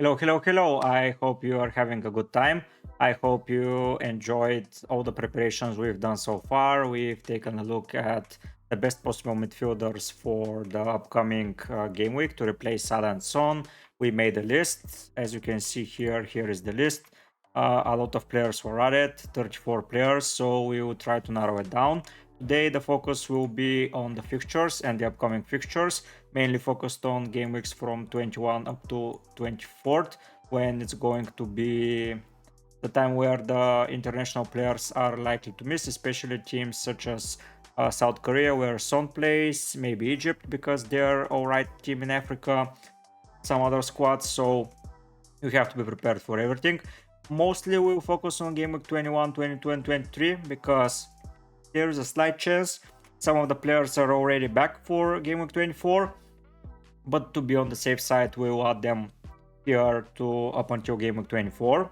Hello. I hope you are having a good time. I hope you enjoyed all the preparations we've done so far. We've taken a look at the best possible midfielders for the upcoming game week to replace Salah and Son. We made a list. As you can see here is the list. A lot of players were added, 34 players, so we will try to narrow it down. Today, the focus will be on the fixtures and the upcoming fixtures, mainly focused on game weeks from 21 up to 24th, when it's going to be the time where the international players are likely to miss, especially teams such as South Korea, where Son plays, maybe Egypt, because they're alright team in Africa, some other squads, so you have to be prepared for everything. Mostly we'll focus on game week 21, 22, and 23 because there is a slight chance some of the players are already back for game week 24, but to be on the safe side, we'll add them here to up until game week 24.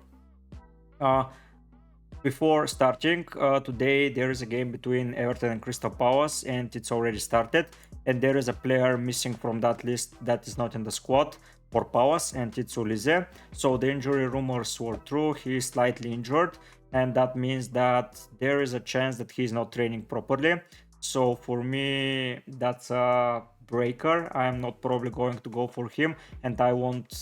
Before starting, today there is a game between Everton and Crystal Palace, and it's already started. And there is a player missing from that list that is not in the squad for Palace, and it's Ulize. So the injury rumors were true. He is slightly injured, and that means that there is a chance that he's not training properly. So for me, that's a breaker. I'm not probably going to go for him, and I won't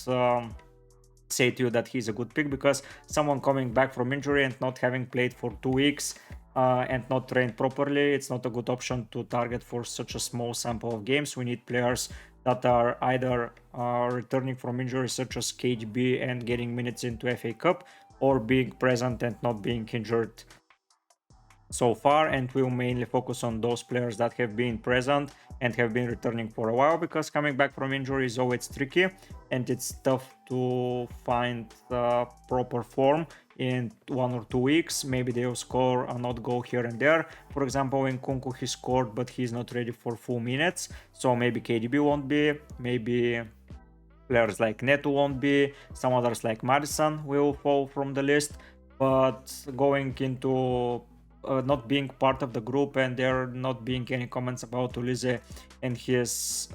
say to you that he's a good pick, because someone coming back from injury and not having played for 2 weeks and not trained properly, it's not a good option to target for such a small sample of games. We need players that are either returning from injury, such as KDB, and getting minutes into FA Cup, or being present and not being injured so far. And we'll mainly focus on those players that have been present and have been returning for a while, because coming back from injury is always tricky and it's tough to find proper form in 1 or 2 weeks. Maybe they'll score a not goal here and there. For example, in Kunku he scored, but he's not ready for full minutes, so maybe KDB won't be, maybe players like Neto won't be, some others like Madison will fall from the list. But going into not being part of the group and there not being any comments about Ulize and his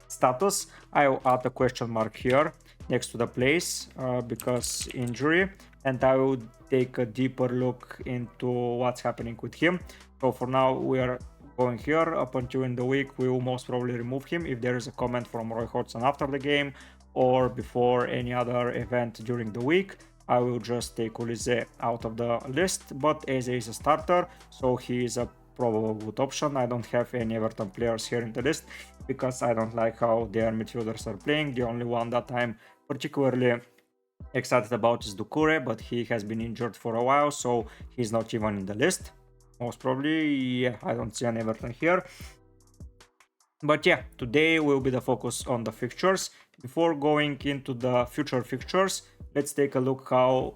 status, I'll add a question mark here next to the place because injury, and I will take a deeper look into what's happening with him. So for now we are going here. Up until in the week we will most probably remove him if there is a comment from Roy Hodgson after the game or before any other event during the week. I will just take Ulize out of the list, but Eze is a starter, so he is a probable good option. I don't have any Everton players here in the list because I don't like how their midfielders are playing. The only one that I'm particularly excited about is Doucouré, but he has been injured for a while, so he's not even in the list. Most probably, yeah, I don't see an Everton here. But yeah, today will be the focus on the fixtures. Before going into the future fixtures, let's take a look how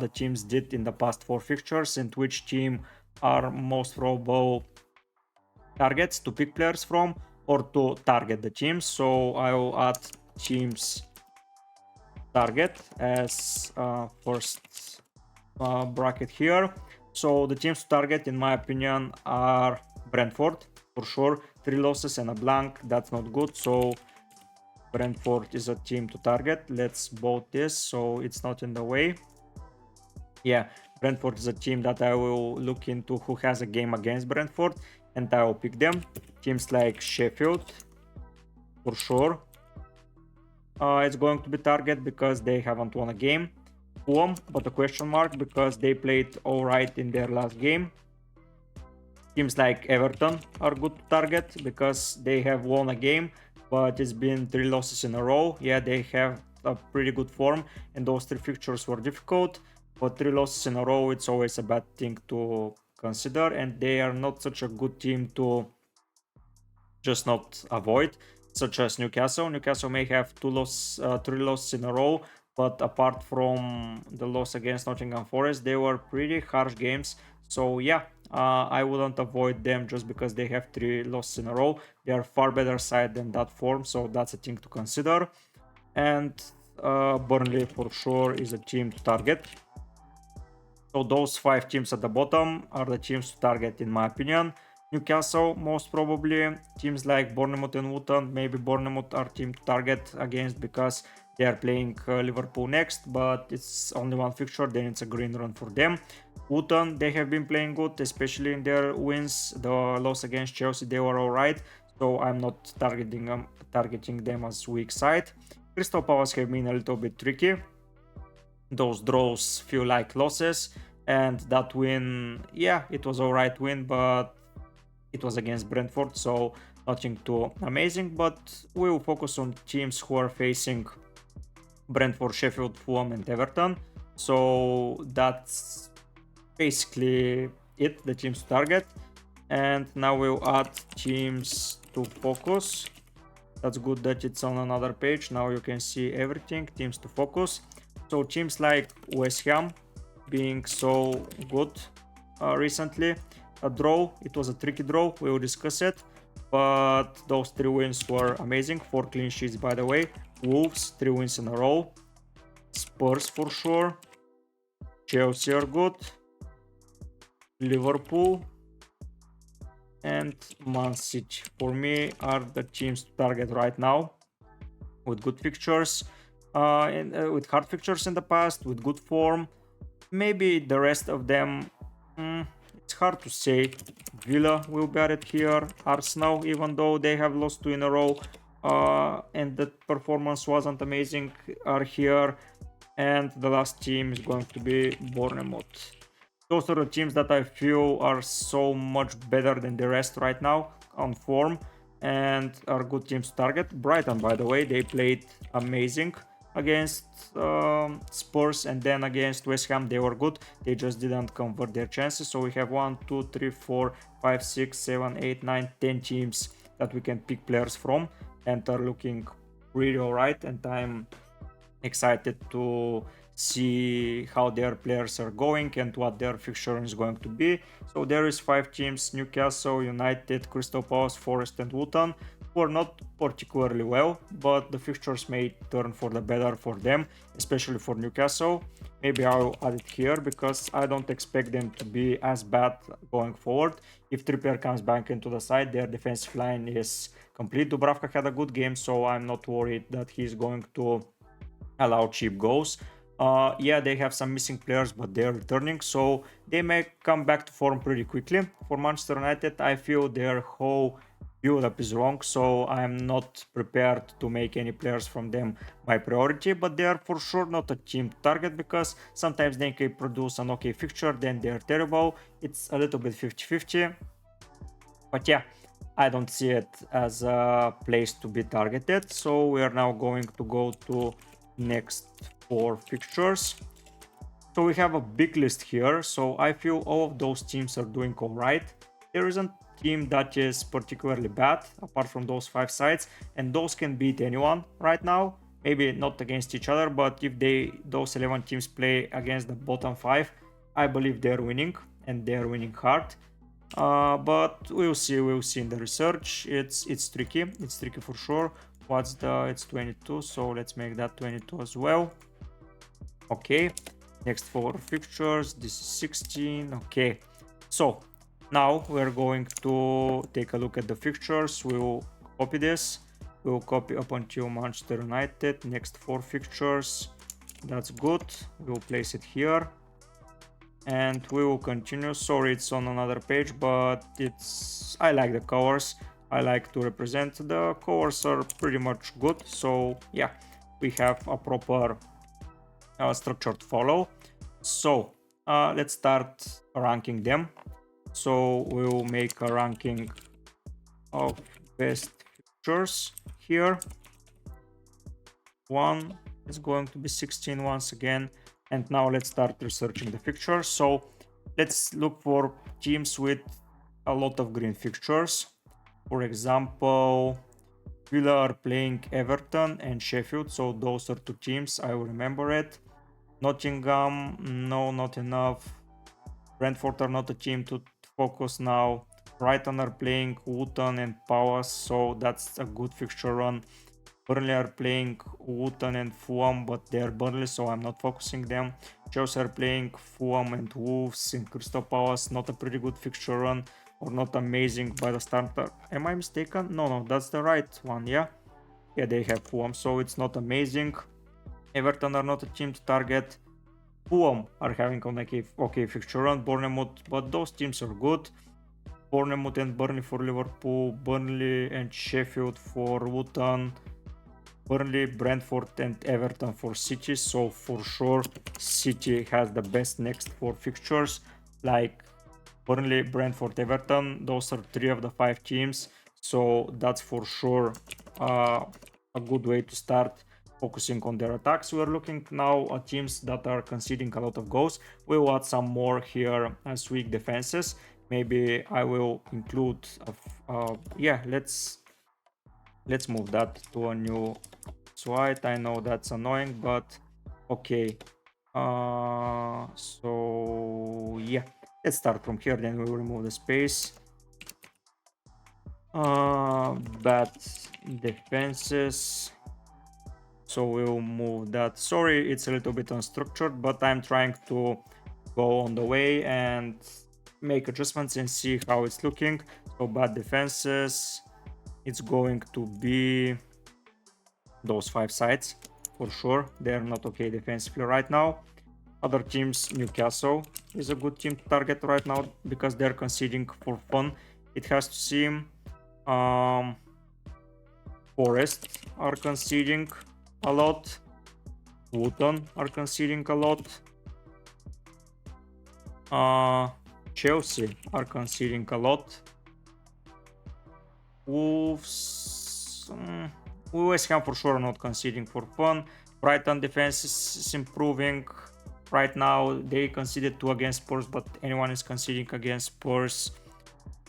the teams did in the past 4 fixtures and which team are most probable targets to pick players from or to target the teams. So I will add teams target as first bracket here. So the teams to target, in my opinion, are Brentford for sure. 3 losses and a blank, that's not good. So Brentford is a team to target. Let's vote this so it's not in the way. Yeah, Brentford is a team that I will look into who has a game against Brentford and I will pick them. Teams like Sheffield, for sure. It's going to be target because they haven't won a game. Fulham, but a question mark because they played alright in their last game. Teams like Everton are good to target because they have won a game, but it's been 3 losses in a row. Yeah, they have a pretty good form and those 3 fixtures were difficult, but 3 losses in a row, it's always a bad thing to consider, and they are not such a good team to just not avoid, such as Newcastle. Newcastle may have 3 losses in a row, but apart from the loss against Nottingham Forest, they were pretty harsh games. So yeah, I wouldn't avoid them just because they have 3 losses in a row. They are far better side than that form, so that's a thing to consider. And Burnley for sure is a team to target. So those 5 teams at the bottom are the teams to target in my opinion. Newcastle, most probably. Teams like Bournemouth and Luton, maybe Bournemouth are team to target against because they are playing Liverpool next, but it's only one fixture, then it's a green run for them. Luton, they have been playing good, especially in their wins. The loss against Chelsea, they were alright, so I'm not targeting them as weak side. Crystal Palace have been a little bit tricky. Those draws feel like losses, and that win, yeah, it was alright win, but it was against Brentford, so nothing too amazing. But we will focus on teams who are facing Brentford, Sheffield, Fulham, and Everton. So that's basically it, the teams to target. And now we'll add teams to focus. That's good that it's on another page. Now you can see everything, teams to focus. So teams like West Ham being so good recently. A draw, it was a tricky draw, we will discuss it, but those 3 wins were amazing. 4 clean sheets, by the way. Wolves, 3 wins in a row. Spurs for sure. Chelsea are good. Liverpool and Man City for me are the teams to target right now, with good fixtures and with hard fixtures in the past, with good form. Maybe the rest of them, it's hard to say. Villa will be added here. Arsenal, even though they have lost 2 in a row and the performance wasn't amazing, are here. And the last team is going to be Bournemouth. Those are the teams that I feel are so much better than the rest right now on form and are good teams to target. Brighton, by the way, they played amazing against Spurs, and then against West Ham they were good. They just didn't convert their chances. So we have 1, 2, 3, 4, 5, 6, 7, 8, 9, 10 teams that we can pick players from and are looking really alright, and I'm excited to see how their players are going and what their fixture is going to be. So there is 5 teams: Newcastle, United, Crystal Palace, Forest, and Luton, who are not particularly well, but the fixtures may turn for the better for them, especially for Newcastle. Maybe I'll add it here because I don't expect them to be as bad going forward. If Trippier comes back into the side, their defensive line is complete. Dubravka had a good game, so I'm not worried that he's going to allow cheap goals. Yeah, they have some missing players, but they're returning, so they may come back to form pretty quickly. For Manchester United, I feel their whole build-up is wrong, so I'm not prepared to make any players from them my priority, but they are for sure not a team to target because sometimes they can produce an okay fixture, then they're terrible. It's a little bit 50-50, but yeah, I don't see it as a place to be targeted. So we are now going to go to next 4 fixtures. So we have a big list here, so I feel all of those teams are doing alright. There isn't a team that is particularly bad apart from those 5 sides, and those can beat anyone right now. Maybe not against each other, but if those 11 teams play against the bottom 5, I believe they're winning, and they're winning hard. But we'll see in the research. It's tricky for sure. It's 22, so let's make that 22 as well. Okay, next 4 fixtures, this is 16. Okay, so now we're going to take a look at the fixtures. We'll copy this, we'll copy up until Manchester United, next 4 fixtures. That's good, we'll place it here and we will continue. Sorry, it's on another page, but I like the colors. I like to represent. The colors are pretty much good, so yeah, we have a proper structure to follow. So let's start ranking them. So we'll make a ranking of best fixtures here. 1 is going to be 16 once again, and now let's start researching the fixtures. So let's look for teams with a lot of green fixtures. For example, Villa are playing Everton and Sheffield, so those are 2 teams, I will remember it. Nottingham, no, not enough. Brentford are not a team to focus now. Brighton are playing Luton and Palace, so that's a good fixture run. Burnley are playing Luton and Fulham, but they're Burnley, so I'm not focusing them. Chelsea are playing Fulham and Wolves in Crystal Palace, not a pretty good fixture run. or not amazing by the starter. Am I mistaken? No, that's the right one. Yeah, they have Fulham, so it's not amazing. Everton are not a team to target. Fulham are having an okay fixture run. Bournemouth, but those teams are good. Bournemouth and Burnley for Liverpool, Burnley and Sheffield for Luton, Burnley, Brentford and Everton for City. So for sure City has the best next 4 fixtures, like Burnley, Brentford, Everton. Those are 3 of the 5 teams, so that's for sure a good way to start focusing on their attacks. We're looking now at teams that are conceding a lot of goals. We'll add some more here as weak defenses. Maybe I will include yeah, let's move that to a new slide. I know that's annoying, but okay. So yeah, let's start from here, then we'll remove the space. Bad defenses, so we'll move that. Sorry, it's a little bit unstructured, but I'm trying to go on the way and make adjustments and see how it's looking. So bad defenses, it's going to be those 5 sides for sure. They're not okay defensively right now. Other teams, Newcastle is a good team to target right now because they're conceding for fun, it has to seem. Forest are conceding a lot. Luton are conceding a lot. Chelsea are conceding a lot. Wolves, West Ham for sure not conceding for fun. Brighton defense is improving. Right now they conceded 2 against Spurs, but anyone is conceding against Spurs.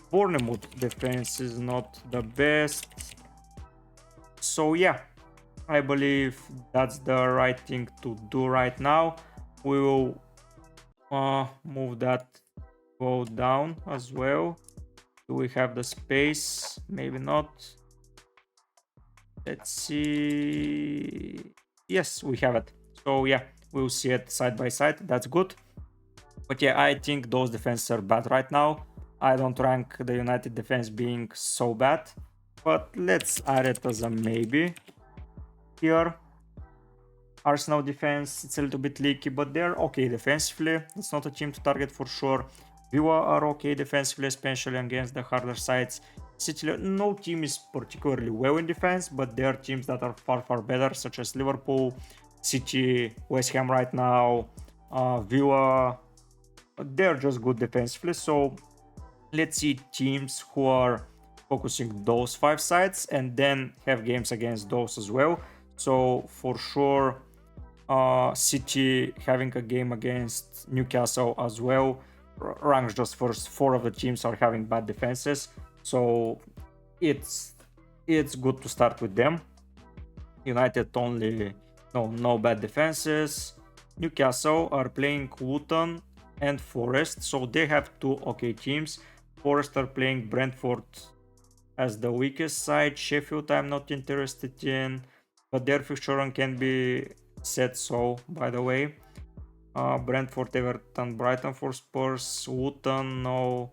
Bournemouth defense is not the best. So yeah, I believe that's the right thing to do right now. We will move that, go down as well. Do we have the space? Maybe not. Let's see. Yes, we have it. So yeah, we'll see it side by side. That's good. But yeah, I think those defenses are bad right now. I don't rank the United defense being so bad, but let's add it as a maybe here. Arsenal defense, it's a little bit leaky, but they're okay defensively. It's not a team to target for sure. Villa are okay defensively, especially against the harder sides. City, no team is particularly well in defense, but there are teams that are far better, such as Liverpool, City, West Ham right now, Villa. They're just good defensively. So let's see teams who are focusing those 5 sides and then have games against those as well. So for sure, City having a game against Newcastle as well ranks just first. 4 of the teams are having bad defenses, so it's good to start with them. United only no bad defenses. Newcastle are playing Luton and Forest, so they have 2 okay teams. Forest are playing Brentford as the weakest side. Sheffield I'm not interested in, but their fixture run can be said so, by the way. Brentford, Everton, Brighton for Spurs, Luton, no.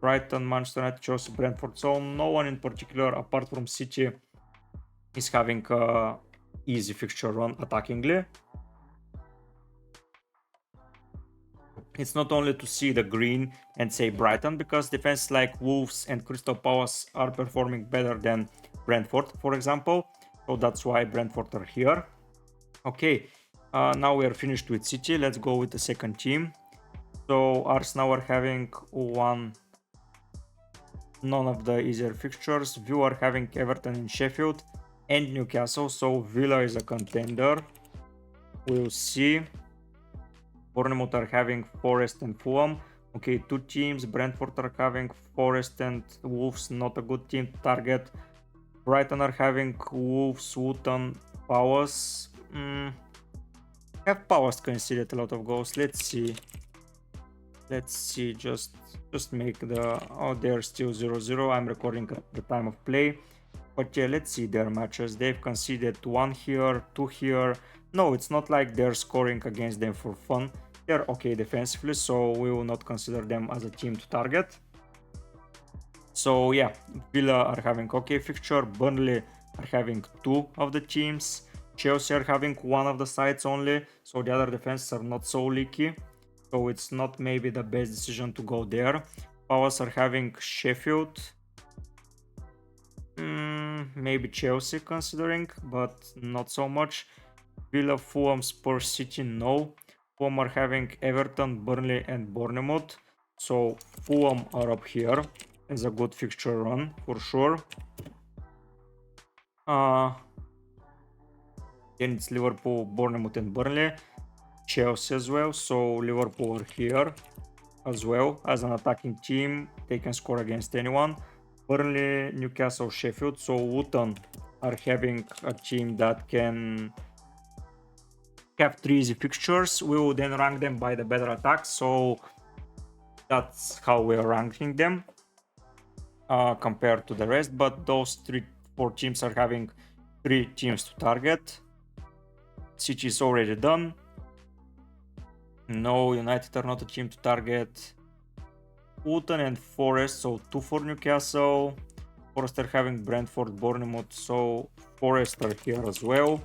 Brighton, Manchester United, Chelsea, Brentford. So no one in particular apart from City is having a easy fixture run attackingly. It's not only to see the green and say Brighton, because defenses like Wolves and Crystal Palace are performing better than Brentford, for example. So that's why Brentford are here. Okay, now we are finished with City. Let's go with the second team. So Arsenal are having none of the easier fixtures. Villa are having Everton and Sheffield and Newcastle. So Villa is a contender. We'll see. Bournemouth are having Forest and Fulham. Okay, 2 teams. Brentford are having Forest and Wolves, not a good team to target. Brighton are having Wolves, Luton, Palace. Have Palace conceded a lot of goals? Let's see. Just make the... Oh, they're still 0-0. I'm recording at the time of play. But yeah, let's see their matches. They've conceded 1 here, 2 here. No, it's not like they're scoring against them for fun. They're okay defensively, so we will not consider them as a team to target. So yeah, Villa are having okay fixture, Burnley are having two of the teams, Chelsea are having one of the sides only, so the other defenses are not so leaky, so it's not maybe the best decision to go there. Palace are having Sheffield, maybe Chelsea considering, but not so much. Villa, Fulham, Spurs, City, no. Fulham are having Everton, Burnley and Bournemouth, so Fulham are up here as a good fixture run for sure. Then it's Liverpool, Bournemouth and Burnley, Chelsea as well, so Liverpool are here as well as an attacking team. They can score against anyone. Burnley, Newcastle, Sheffield, so Luton are having a team that can have 3 easy fixtures. We will then rank them by the better attack, so that's how we are ranking them compared to the rest. But those 4 teams are having 3 teams to target. City is already done. No, United are not a team to target. Luton and Forest, so 2 for Newcastle. Forest are having Brentford, Bournemouth, so Forest are here as well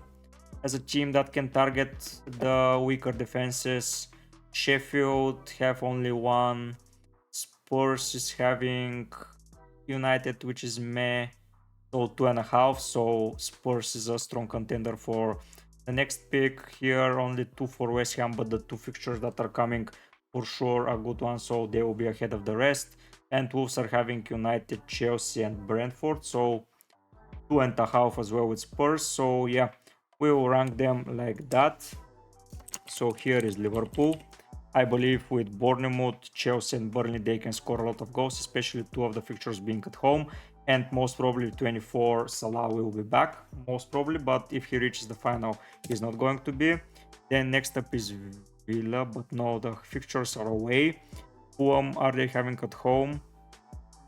as a team that can target the weaker defenses. Sheffield have only 1. Spurs is having United, which is meh, so 2.5. So Spurs is a strong contender for the next pick. Here only 2 for West Ham, but the 2 fixtures that are coming for sure are good ones, so they will be ahead of the rest. And Wolves are having United, Chelsea and Brentford, so 2.5 as well with Spurs. So yeah, we will rank them like that. So here is Liverpool. I believe with Bournemouth, Chelsea and Burnley they can score a lot of goals, especially 2 of the fixtures being at home, and most probably 24 Salah will be back, most probably, but if he reaches the final he's not going to be. Then next up is Villa, but no, the fixtures are away. Whom are they having at home?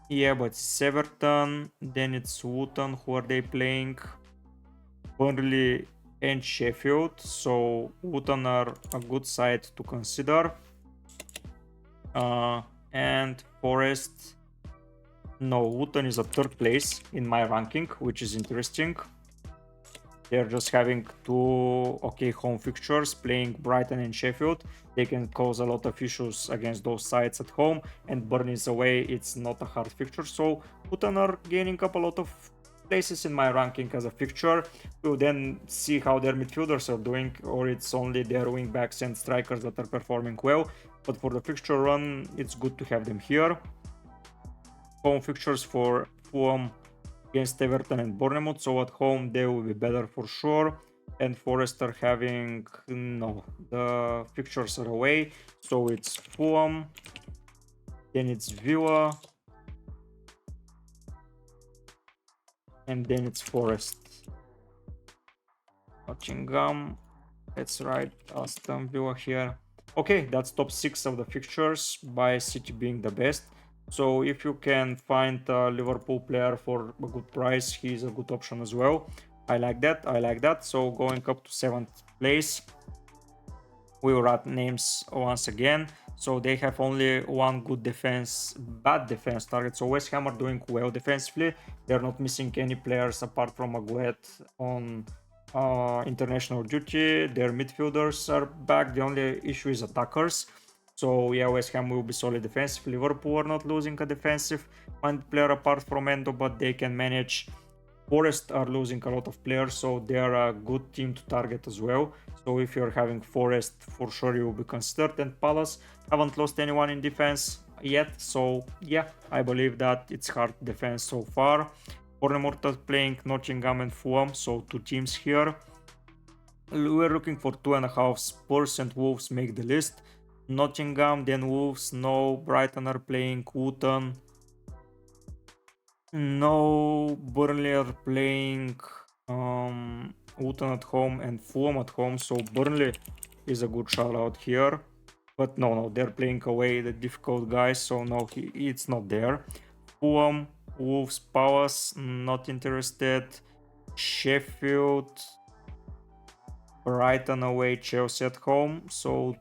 Yeah, but it's Everton, then it's Luton. Who are they playing? Burnley and Sheffield, so Luton are a good side to consider. And Forest, no, Luton is a 3rd place in my ranking, which is interesting. They're just having 2 okay home fixtures, playing Brighton and Sheffield. They can cause a lot of issues against those sides at home, and Burnley is away. It's not a hard fixture, so Luton are gaining up a lot of places in my ranking as a fixture. We'll then see how their midfielders are doing, or it's only their wingbacks and strikers that are performing well. But for the fixture run, it's good to have them here. Home fixtures for Fulham against Everton and Bournemouth, so at home they will be better for sure. And Forest are having, no, the fixtures are away, so it's Fulham, then it's Villa, and then it's Forest. Nottingham, that's right, Aston Villa here. Okay, that's top 6 of the fixtures, by City being the best. So if you can find a Liverpool player for a good price, he's a good option as well. I like that. So going up to 7th place, we will write names once again. So they have only 1 good defense, bad defense target. So West Ham are doing well defensively. They're not missing any players apart from Aguet on international duty. Their midfielders are back. The only issue is attackers. So yeah, West Ham will be solid defensive. Liverpool are not losing a defensive minded player apart from Endo, but they can manage. Forest are losing a lot of players, so they are a good team to target as well. So if you're having Forest, for sure you will be considered. And Palace haven't lost anyone in defense yet, so yeah, I believe that it's hard defense so far. Bournemouth are playing Nottingham and Fulham, so 2 teams here. We're looking for 2.5. Spurs and Wolves make the list. Nottingham, then Wolves, no. Brighton are playing Luton, no. Burnley are playing Luton at home and Fulham at home, so Burnley is a good shout out here. But no, they're playing away the difficult guys, so no, it's not there. Fulham, Wolves, Palace, not interested. Sheffield, Brighton away, Chelsea at home, so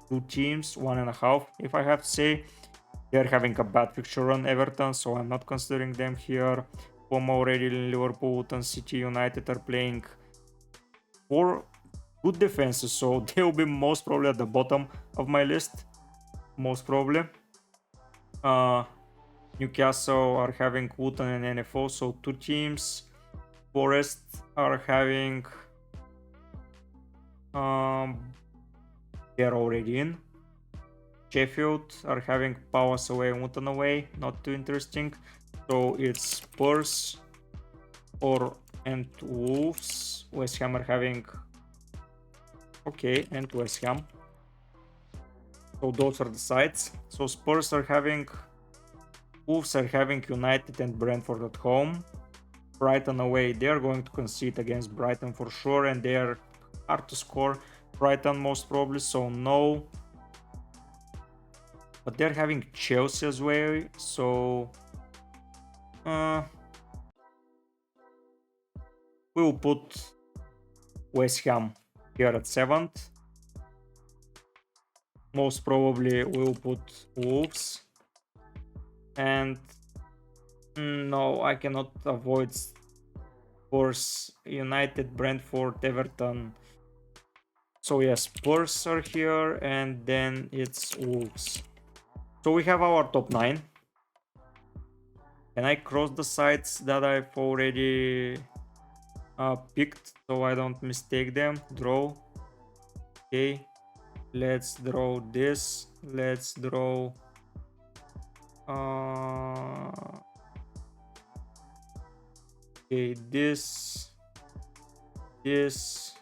2 teams, 1.5 if I have to say. They're having a bad fixture on Everton, so I'm not considering them here. Fulham already, Liverpool and City United are playing 4 good defenses, so they will be most probably at the bottom of my list. Most probably. Newcastle are having Wootton and NFO, so 2 teams. Forest are having they're already in. Sheffield are having Palace away and Wootton away, not too interesting. So it's Spurs and Wolves. West Ham are having and West Ham. So those are the sides. So Spurs are having, Wolves are having United and Brentford at home. Brighton away, they're going to concede against Brighton for sure, and they are hard to score. Brighton most probably, so no. But they're having Chelsea as well, so we'll put West Ham here at 7th. Most probably we'll put Wolves. And no, I cannot avoid Spurs, United, Brentford, Everton. So yes, Spurs are here, and then it's Wolves. So we have our top 9. Can I cross the sites that I've already picked so I don't mistake them? Draw. Okay, let's draw this. Let's draw okay, this is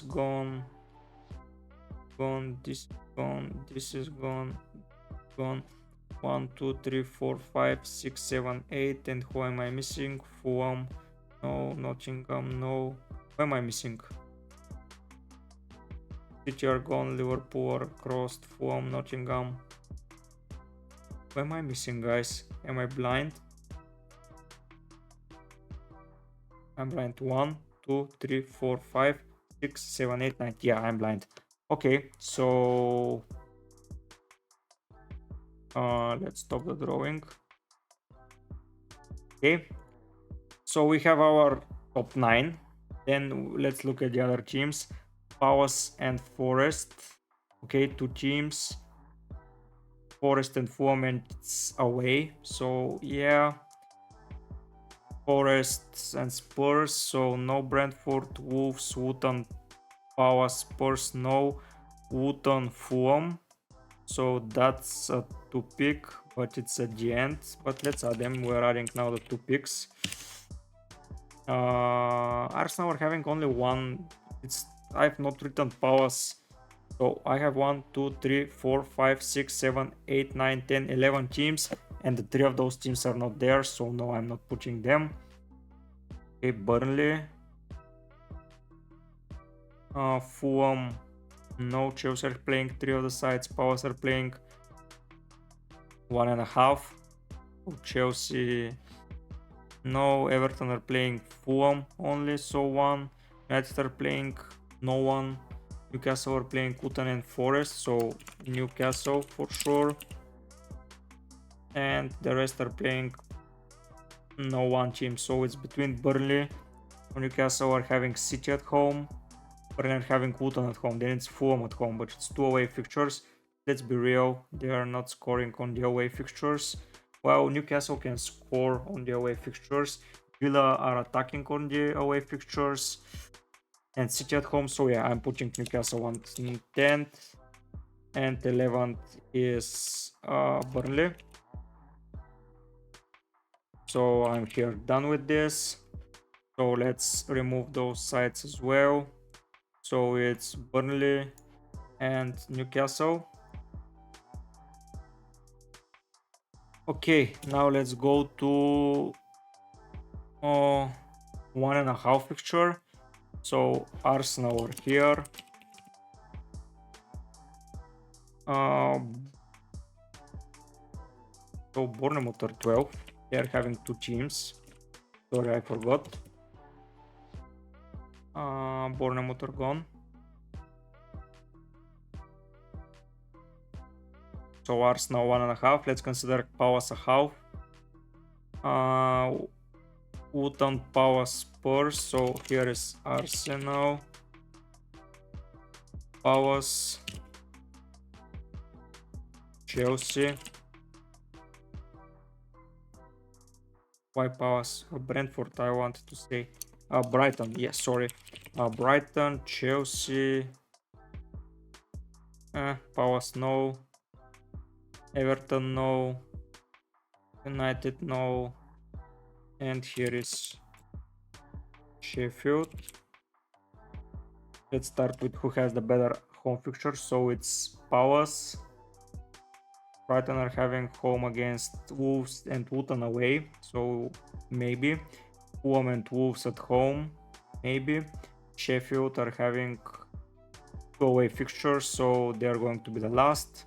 gone, this is gone, this is gone. 1 2 3 4 5 6 7 8, and who am I missing? Fulham, no. Nottingham, no. Who am I missing? City are gone, Liverpool are crossed, Fulham, Nottingham. Who am I missing, guys? Am I blind? I'm blind. 1 2 3 4 5 6 7 8 9. Yeah, I'm blind. Okay, so let's stop the drawing. Okay, so we have our top 9. Then let's look at the other teams. Palace and Forest. Okay, 2 teams. Forest and Fulham, and it's away. So yeah, Forest and Spurs. So no Brentford, Wolves, Wootton, Palace, Spurs, no. Wootton, Fulham. So that's a 2 pick, but it's at the end. But let's add them. We're adding now the 2 picks. Arsenal are having only 1. I've not written Palace. So I have 1 2 3 4 5 6 7 8 9 10 11 teams, and the 3 of those teams are not there, so no, I'm not putting them. Okay, Burnley, Fulham, no. Chelsea are playing 3 of the sides. Palace are playing 1.5. Chelsea, no. Everton are playing Fulham only, so 1. United are playing no one. Newcastle are playing Wootton and Forest, so Newcastle for sure. And the rest are playing no one team, so it's between Burnley. Newcastle are having City at home. Burnley are having Wootton at home. Then it's Fulham at home, but it's 2 away fixtures. Let's be real, they are not scoring on the away fixtures. Well, Newcastle can score on the away fixtures. Villa are attacking on the away fixtures. And City at home, so yeah, I'm putting Newcastle on 10th, and 11th is Burnley. So I'm here done with this. So let's remove those sides as well. So it's Burnley and Newcastle. Okay, now let's go to 1.5 fixture. So Arsenal are here. So Bournemouth are 12. They are having 2 teams. Sorry, I forgot. Bournemouth are gone. So Arsenal 1.5. Let's consider Palace a half. Luton, Palace, Spurs. So here is Arsenal, Palace, Chelsea. Why Palace? Brentford, I wanted to say. Brighton, yes, sorry. Brighton, Chelsea. Palace, no. Everton, no. United, no. And here is Sheffield. Let's start with who has the better home fixture. So it's Palace. Brighton are having home against Wolves and Luton away. So maybe. Fulham and Wolves at home. Maybe. Sheffield are having 2 away fixtures. So they are going to be the last.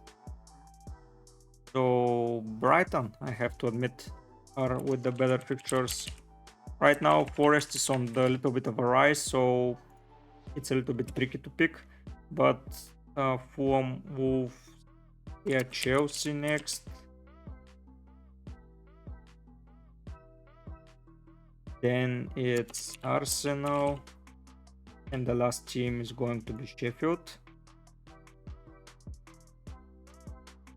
So Brighton, I have to admit, are with the better fixtures. Right now, Forest is on the little bit of a rise, so it's a little bit tricky to pick. But Fulham, Wolves, yeah, Chelsea next. Then it's Arsenal, and the last team is going to be Sheffield.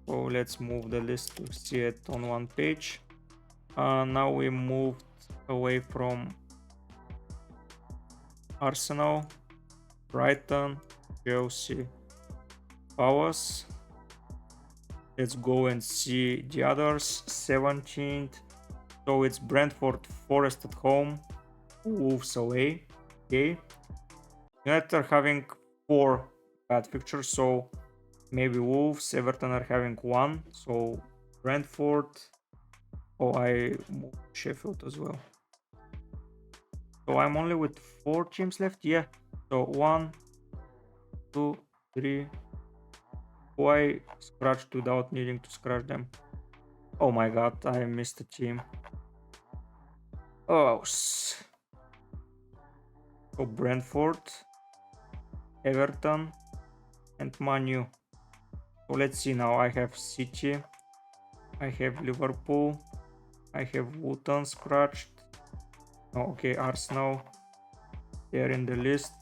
So let's move the list to see it on one page. Now we moved away from Arsenal, Brighton, Chelsea, Palace. Let's go and see the others. 17th. So it's Brentford, Forest at home, Wolves away. Okay. United are having 4 bad fixtures, so maybe Wolves. Everton are having 1, so Brentford. Oh, I moved Sheffield as well. So I'm only with 4 teams left. Yeah. So 1, 2, 3. Who I scratched without needing to scratch them. Oh my god, I missed a team. Oh. So Brentford, Everton, and Man U. So let's see now. I have City. I have Liverpool. I have Luton scratched. Oh, okay, Arsenal. They're in the list.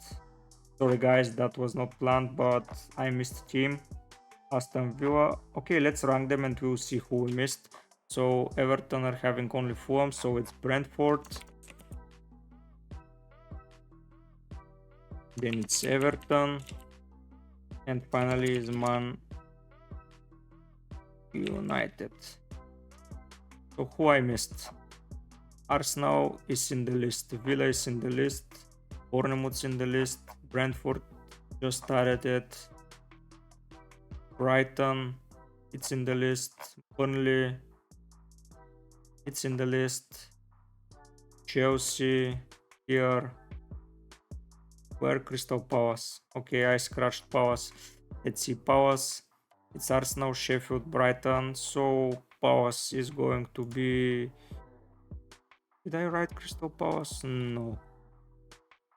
Sorry guys, that was not planned, but I missed a team. Aston Villa. Okay, let's rank them and we'll see who we missed. So Everton are having only Fulham, so it's Brentford. Then it's Everton. And finally is Man United. So who I missed? Arsenal is in the list, Villa is in the list, Bournemouth's in the list, Brentford just started it, Brighton, it's in the list, Burnley, it's in the list, Chelsea, here, where Crystal Palace? Okay, I scratched Palace. Let's see, Palace, it's Arsenal, Sheffield, Brighton, so Palace is going to be... Did I write Crystal Palace? No.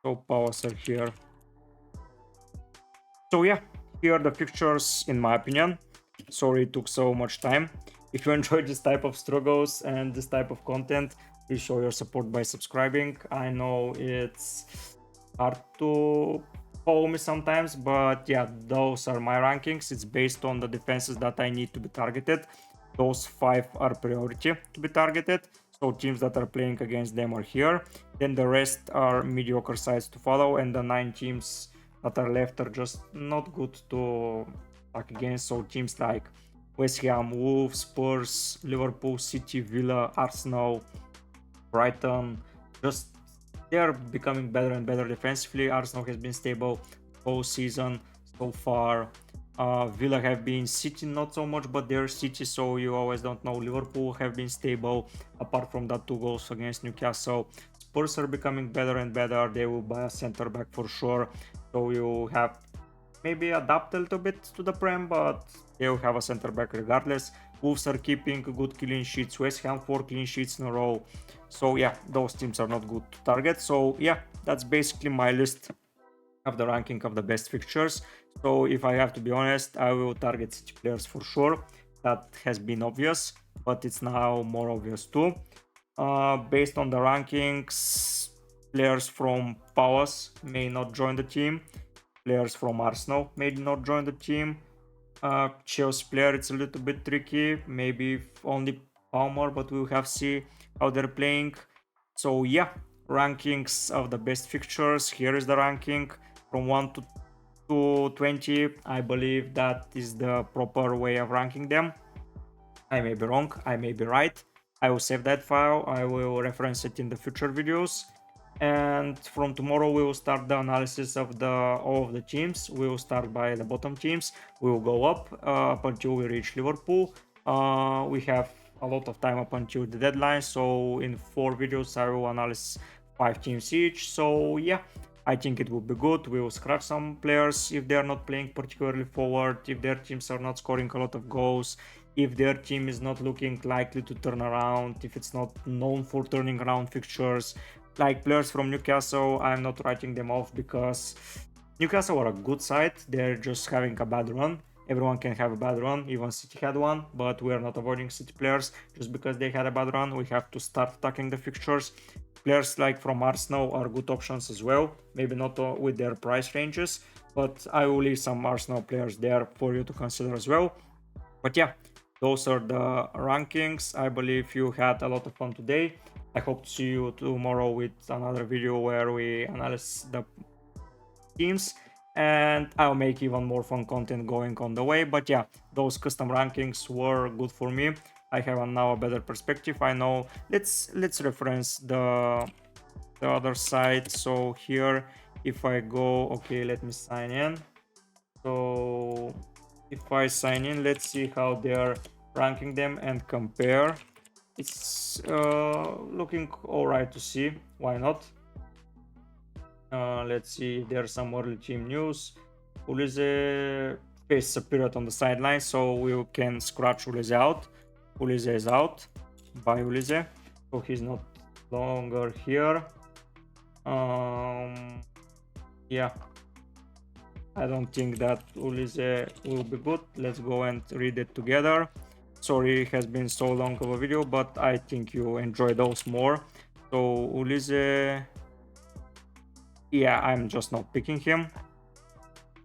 So Palace are here. So yeah, here are the fixtures in my opinion. Sorry it took so much time. If you enjoyed this type of struggles and this type of content, please show your support by subscribing. I know it's hard to follow me sometimes, but yeah, those are my rankings. It's based on the defenses that I need to be targeted. Those 5 are priority to be targeted. So teams that are playing against them are here. Then the rest are mediocre sides to follow, and the 9 teams that are left are just not good to attack against. So teams like West Ham, Wolves, Spurs, Liverpool, City, Villa, Arsenal, Brighton, just they're becoming better and better defensively. Arsenal has been stable all season so far. Villa have been, City not so much, but they're City, so you always don't know. Liverpool have been stable apart from that 2 goals against Newcastle. Spurs are becoming better and better. They will buy a center back for sure, so you have maybe adapt a little bit to the Prem, but they will have a center back regardless. Wolves are keeping good clean sheets. West Ham 4 clean sheets in a row. So yeah, those teams are not good to target. So yeah, that's basically my list of the ranking of the best fixtures. So if I have to be honest, I will target City players for sure. that has been obvious, but it's now more obvious too. Based on the rankings, players from Palace may not join the team. Players from Arsenal may not join the team. Chelsea player, it's a little bit tricky. Maybe only Palmer, but we'll have to see how they're playing. So yeah, rankings of the best fixtures. Here is the ranking from 1 to 20. I believe that is the proper way of ranking them. I may be wrong, I may be right. I will save that file, I will reference it in the future videos. And from tomorrow we will start the analysis of all of the teams. We will start by the bottom teams. We will go up until we reach Liverpool. We have a lot of time up until the deadline, so in 4 videos I will analyze 5 teams each. So yeah, I think it will be good. We will scratch some players if they are not playing particularly forward, if their teams are not scoring a lot of goals, if their team is not looking likely to turn around, if it's not known for turning around fixtures. Like players from Newcastle, I'm not writing them off because Newcastle are a good side. They're just having a bad run. Everyone can have a bad run, even City had one, but we are not avoiding City players just because they had a bad run. We have to start attacking the fixtures. Players like from Arsenal are good options as well, maybe not with their price ranges, but I will leave some Arsenal players there for you to consider as well. But yeah, those are the rankings. I believe you had a lot of fun today. I hope to see you tomorrow with another video where we analyze the teams, and I'll make even more fun content going on the way. But yeah, those custom rankings were good for me. I have now a better perspective. I know. Let's reference the other side. So here, if I go, okay, let me sign in. So if I sign in, let's see how they're ranking them and compare. It's looking alright to see. Why not? Let's see if there's some early team news. Ulise faces a period on the sideline, so we can scratch Ulise out. Ulise is out. Bye Ulise. So he's not longer here. Yeah, I don't think that Ulise will be good. Let's go and read it together. Sorry it has been so long of a video, but I think you enjoy those more. So Ulise, yeah, I'm just not picking him.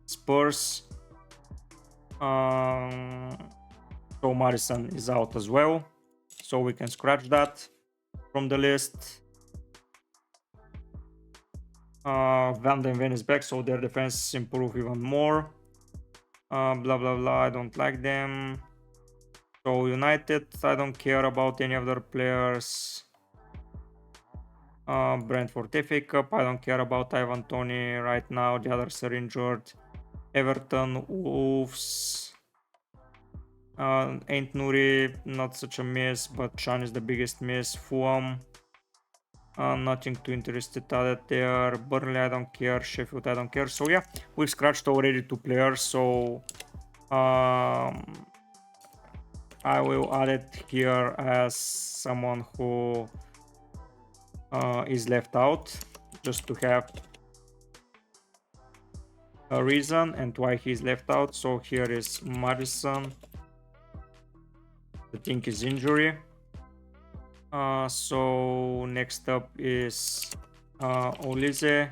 Spurs, so Madison is out as well, so we can scratch that from the list. Van den Ven is back, so their defense improve even more. Blah blah blah, I don't like them. So United, I don't care about any of their players. Brentford FA Cup, I don't care about Ivan Toney right now, the others are injured. Everton, Wolves, Ain't Nuri, not such a miss, but Chan is the biggest miss. Fulham, nothing too interested added there. Burnley, I don't care. Sheffield, I don't care. So yeah, we've scratched already 2 players, so I will add it here as someone who is left out, just to have a reason and why he's left out. So here is Madison. The thing is injury. So next up is Olise,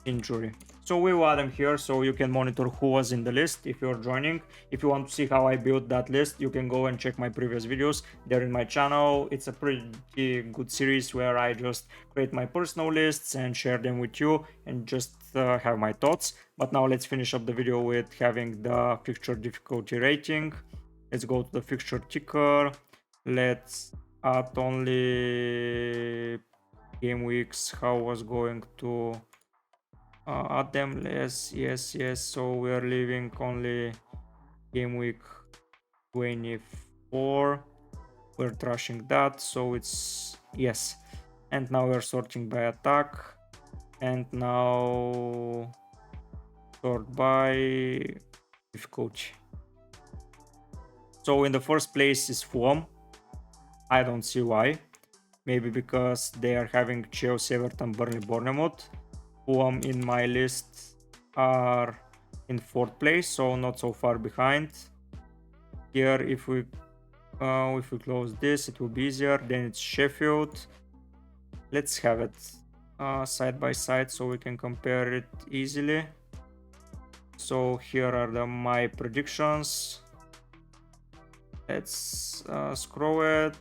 injury. So we will add them here so you can monitor who was in the list if you're joining. If you want to see how I built that list, you can go and check my previous videos. They're in my channel. It's a pretty good series where I just create my personal lists and share them with you and just have my thoughts. But now let's finish up the video with having the fixture difficulty rating. Let's go to the fixture ticker. Let's add only game weeks. How was going to add them? Yes. So we are leaving only game week 24. We're trashing that, so it's yes. And now we're sorting by attack, and now sort by difficulty. So in the first place is Fulham. I don't see why. Maybe because they are having Chelsea, Everton, Burnley, Bournemouth. Fulham in my list are in 4th place, so not so far behind. Here, if we close this, it will be easier. Then it's Sheffield. Let's have it side by side so we can compare it easily. So here are my predictions. Let's scroll it.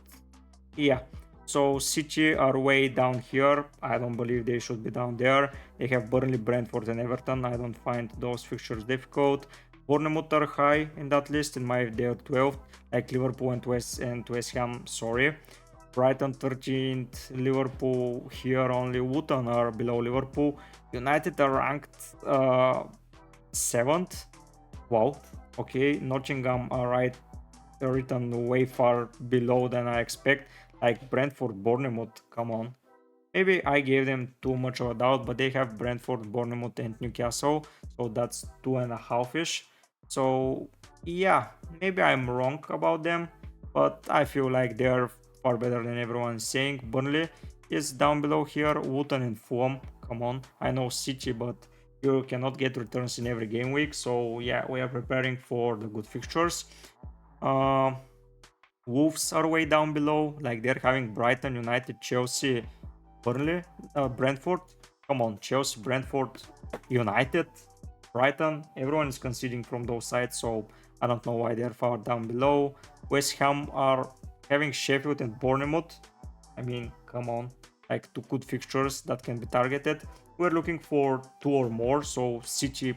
Yeah, so City are way down here. I don't believe they should be down there. They have Burnley, Brentford and Everton. I don't find those fixtures difficult. Bournemouth are high in that list. In my they are 12th, like Liverpool and West Ham. Sorry. Brighton 13th, Liverpool here only. Luton are below Liverpool. United are ranked 7th. Wow. Okay, Nottingham are written way far below than I expect. Like Brentford, Bournemouth, come on. Maybe I gave them too much of a doubt, but they have Brentford, Bournemouth and Newcastle, so that's 2.5-ish. So yeah, maybe I'm wrong about them, but I feel like they're far better than everyone is saying. Burnley is down below here. Luton and Fulham, come on. I know City, but you cannot get returns in every game week. So yeah, we are preparing for the good fixtures. Wolves are way down below. Like they're having Brighton, United, Chelsea, Burnley, Brentford. Come on, Chelsea, Brentford, United, Brighton. Everyone is conceding from those sides, so I don't know why they're far down below. West Ham are having Sheffield and Bournemouth. I mean, come on, like two good fixtures that can be targeted. We're looking for 2 or more, so City,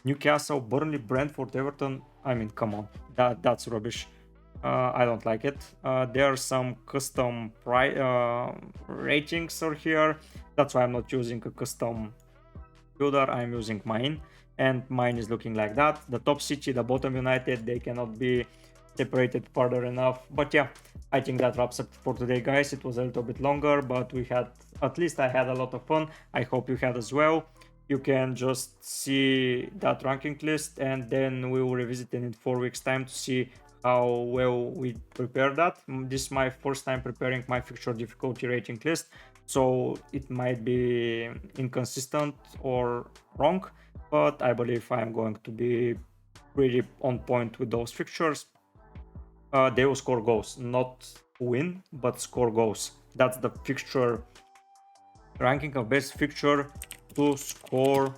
Newcastle, Burnley, Brentford, Everton. I mean, come on, that's rubbish. I don't like it. There are some custom ratings over here. That's why I'm not using a custom builder. I'm using mine, and mine is looking like that. The top City, the bottom United, they cannot be separated further enough. But yeah, I think that wraps up for today, guys. It was a little bit longer, but at least I had a lot of fun. I hope you had as well. You can just see that ranking list, and then we will revisit it in 4 weeks time to see how well we prepare that. This is my first time preparing my fixture difficulty rating list, so it might be inconsistent or wrong, but I believe I'm going to be pretty on point with those fixtures. They will score goals, not win, but score goals. That's the fixture ranking of best fixture to score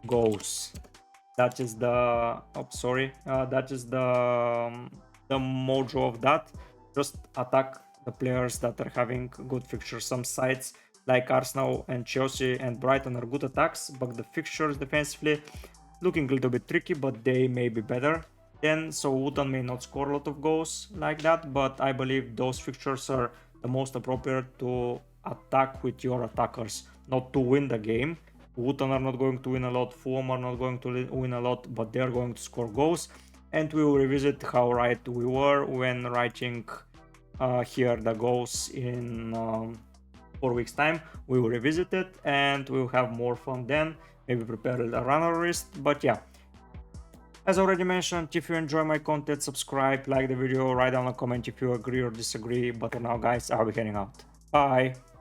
goals. That is the that is the mojo of that. Just attack the players that are having good fixtures. Some sides like Arsenal and Chelsea and Brighton are good attacks, but the fixtures defensively looking a little bit tricky, but they may be better. Then so Luton may not score a lot of goals like that, but I believe those fixtures are the most appropriate to attack with your attackers, not to win the game. Luton are not going to win a lot, Fulham are not going to win a lot, but they are going to score goals. And we will revisit how right we were when writing here the goals in 4 weeks time. We will revisit it and we will have more fun then. Maybe prepare a runner list, but yeah. As already mentioned, if you enjoy my content, subscribe, like the video, write down a comment if you agree or disagree. But for now, guys, I'll be heading out. Bye!